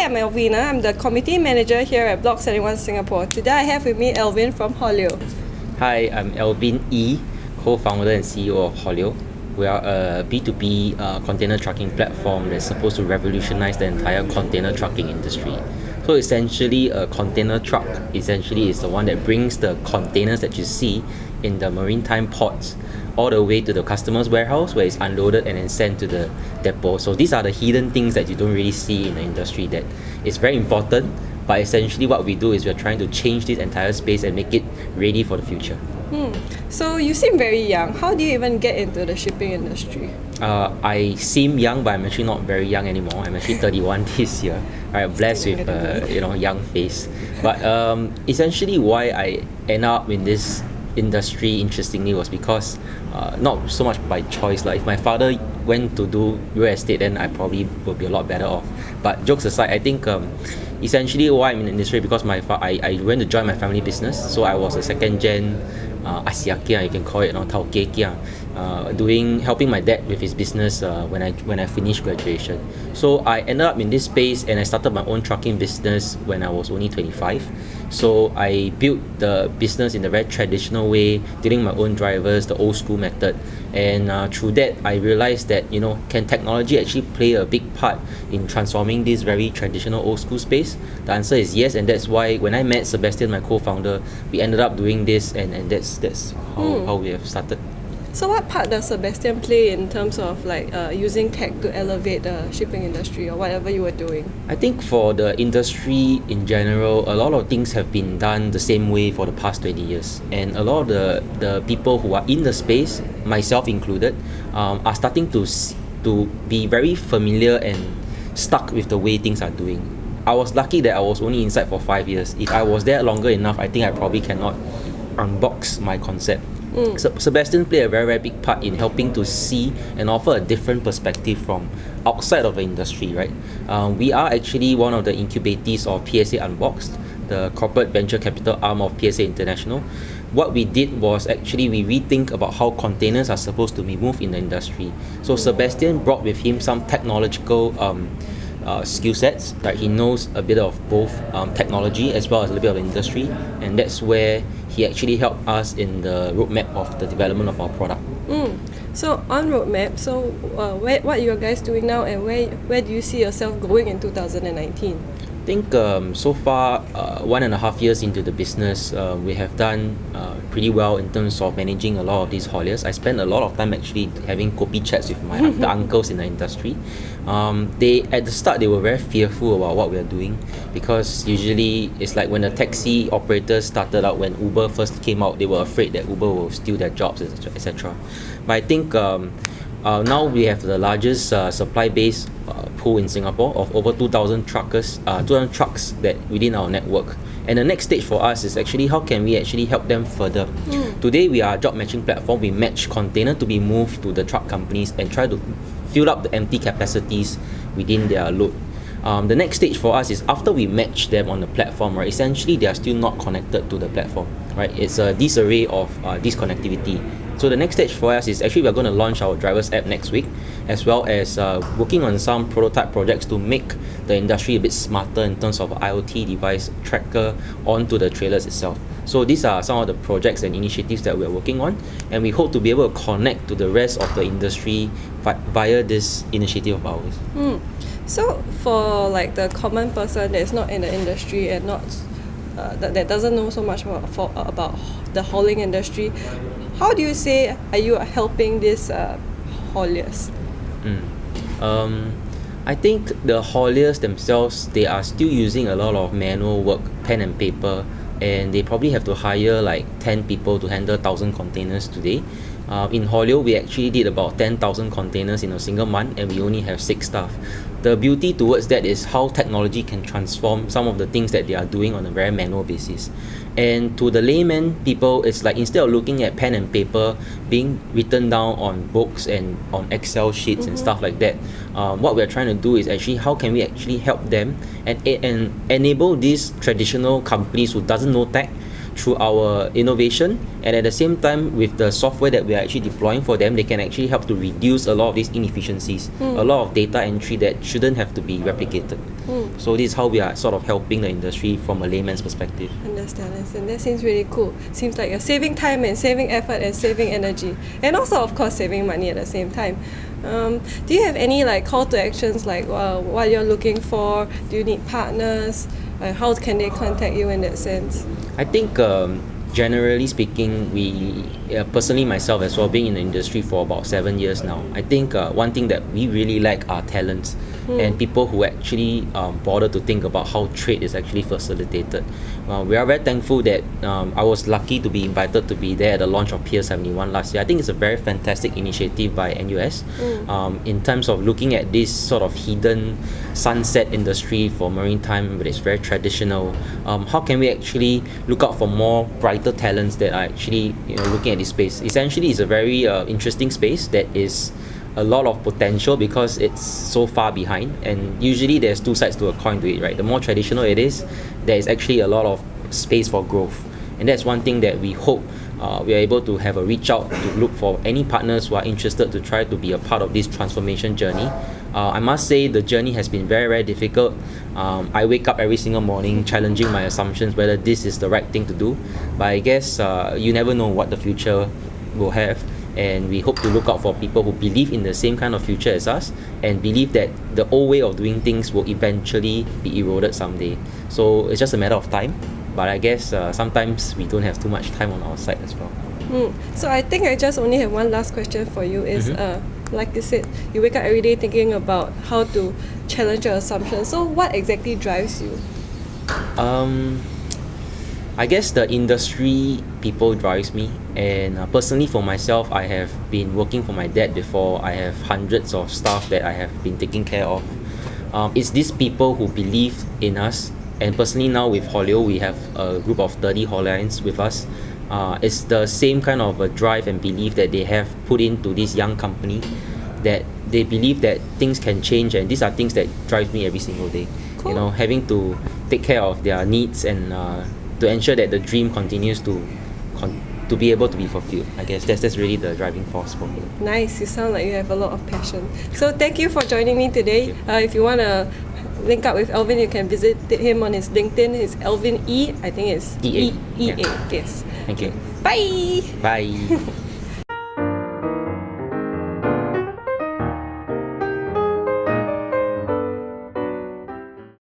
I'm Alvina. I'm the committee manager here at Block 71 Singapore. Today I have with me Alvin from Haulio. Hi, I'm Alvin Ea, co-founder and CEO of Haulio. We are a B2B container trucking platform that's supposed to revolutionize the entire container trucking industry. So essentially, a container truck essentially is the one that brings the containers that you see in the maritime ports all the way to the customer's warehouse where it's unloaded and then sent to the depot. So these are the hidden things that you don't really see in the industry that is very important. But essentially what we do is we're trying to change this entire space and make it ready for the future. So you seem very young. How do you even get into the shipping industry? I seem young, but I'm actually not very young anymore. I'm actually 31 this year. Right, blessed with young face. But essentially why I end up in this industry, interestingly, was because not so much by choice. Like if my father went to do real estate, then I probably would be a lot better off. But jokes aside, I think essentially why I'm in the industry because I went to join my family business. So I was a second gen Asiakia, you can call it, helping my dad with his business when I finished graduation. So I ended up in this space and I started my own trucking business when I was only 25. So I built the business in the very traditional way, dealing my own drivers, the old school method. And through that, I realized that, can technology actually play a big part in transforming this very traditional old school space? The answer is yes, and that's why when I met Sebastian, my co-founder, we ended up doing this, and that's how we have started. So what part does Sebastian play in terms of using tech to elevate the shipping industry or whatever you were doing? I think for the industry in general, a lot of things have been done the same way for the past 20 years. And a lot of the people who are in the space, myself included, are starting to be very familiar and stuck with the way things are doing. I was lucky that I was only inside for 5 years. If I was there longer enough, I think I probably cannot unbox my concept. So Sebastian played a very, very big part in helping to see and offer a different perspective from outside of the industry, right? We are actually one of the incubatees of PSA Unboxed, the corporate venture capital arm of PSA International. What we did was actually we rethink about how containers are supposed to be moved in the industry. So Sebastian brought with him some technological skill sets. Like he knows a bit of both technology as well as a little bit of industry, and that's where he actually helped us in the roadmap of the development of our product. So on roadmap, what are you guys doing now, and where do you see yourself going in 2019? I think so far 1.5 years into the business, we have done pretty well in terms of managing a lot of these hauliers. I spent a lot of time actually having kopi chats with the uncles in the industry. At the start they were very fearful about what we are doing, because usually it's like when the taxi operators started out, when Uber first came out, they were afraid that Uber will steal their jobs, etc. But I think now we have the largest supply base pool in Singapore of over 2,000 trucks that within our network. And the next stage for us is actually how can we actually help them further. Today we are a job matching platform. We match container to be moved to the truck companies and try to fill up the empty capacities within their load. The next stage for us is after we match them on the platform, right? Essentially they are still not connected to the platform, right? It's a disarray of disconnectivity. So the next stage for us is actually we're going to launch our drivers app next week, as well as working on some prototype projects to make the industry a bit smarter in terms of IoT device tracker onto the trailers itself. So these are some of the projects and initiatives that we're working on, and we hope to be able to connect to the rest of the industry via this initiative of ours. So for the common person that's not in the industry and not that doesn't know so much about the hauling industry, how do you say are you helping these hauliers? I think the hauliers themselves, they are still using a lot of manual work, pen and paper, and they probably have to hire 10 people to handle 1,000 containers today. In Haulio, we actually did about 10,000 containers in a single month, and we only have 6 staff. The beauty towards that is how technology can transform some of the things that they are doing on a very manual basis. And to the layman people, it's like instead of looking at pen and paper being written down on books and on Excel sheets and stuff like that, what we're trying to do is actually how can we actually help them and enable these traditional companies who doesn't know tech through our innovation, and at the same time with the software that we are actually deploying for them, they can actually help to reduce a lot of these inefficiencies, a lot of data entry that shouldn't have to be replicated. So this is how we are sort of helping the industry from a layman's perspective. Understand. That seems really cool. Seems like you're saving time and saving effort and saving energy, and also of course saving money at the same time. Do you have any like call to actions, like what you're looking for? Do you need partners? How can they contact you in that sense? I think generally speaking, we personally myself as well, being in the industry for about 7 years now, I think one thing that we really lack are talents and people who actually bother to think about how trade is actually facilitated. We are very thankful that I was lucky to be invited to be there at the launch of Pier 71 last year. I think it's a very fantastic initiative by NUS in terms of looking at this sort of hidden sunset industry for maritime, but it's very traditional. How can we actually look out for more brighter talents that are actually looking at this space? Essentially, it's a very interesting space that is a lot of potential because it's so far behind, and usually there's two sides to a coin to it, right? The more traditional it is, there is actually a lot of space for growth, and that's one thing that we hope we are able to have a reach out to look for any partners who are interested to try to be a part of this transformation journey. I must say the journey has been very, very difficult. I wake up every single morning challenging my assumptions whether this is the right thing to do, but I guess you never know what the future will have, and we hope to look out for people who believe in the same kind of future as us and believe that the old way of doing things will eventually be eroded someday. So it's just a matter of time, but I guess sometimes we don't have too much time on our side as well. So I think I just only have one last question for you is like you said, you wake up every day thinking about how to challenge your assumptions. So what exactly drives you? I guess the industry people drives me, and personally for myself, I have been working for my dad before. I have hundreds of staff that I have been taking care of. It's these people who believe in us, and personally now with Haulio, we have a group of 30 Hauliers with us. It's the same kind of a drive and belief that they have put into this young company, that they believe that things can change, and these are things that drive me every single day. Cool. Having to take care of their needs and to ensure that the dream continues to be able to be fulfilled. I guess that's really the driving force for me. Nice, you sound like you have a lot of passion. So thank you for joining me today. If you want to link up with Alvin, you can visit him on his LinkedIn. It's Alvin E. I think it's EA. EA. Yes. Thank you. Bye. Bye.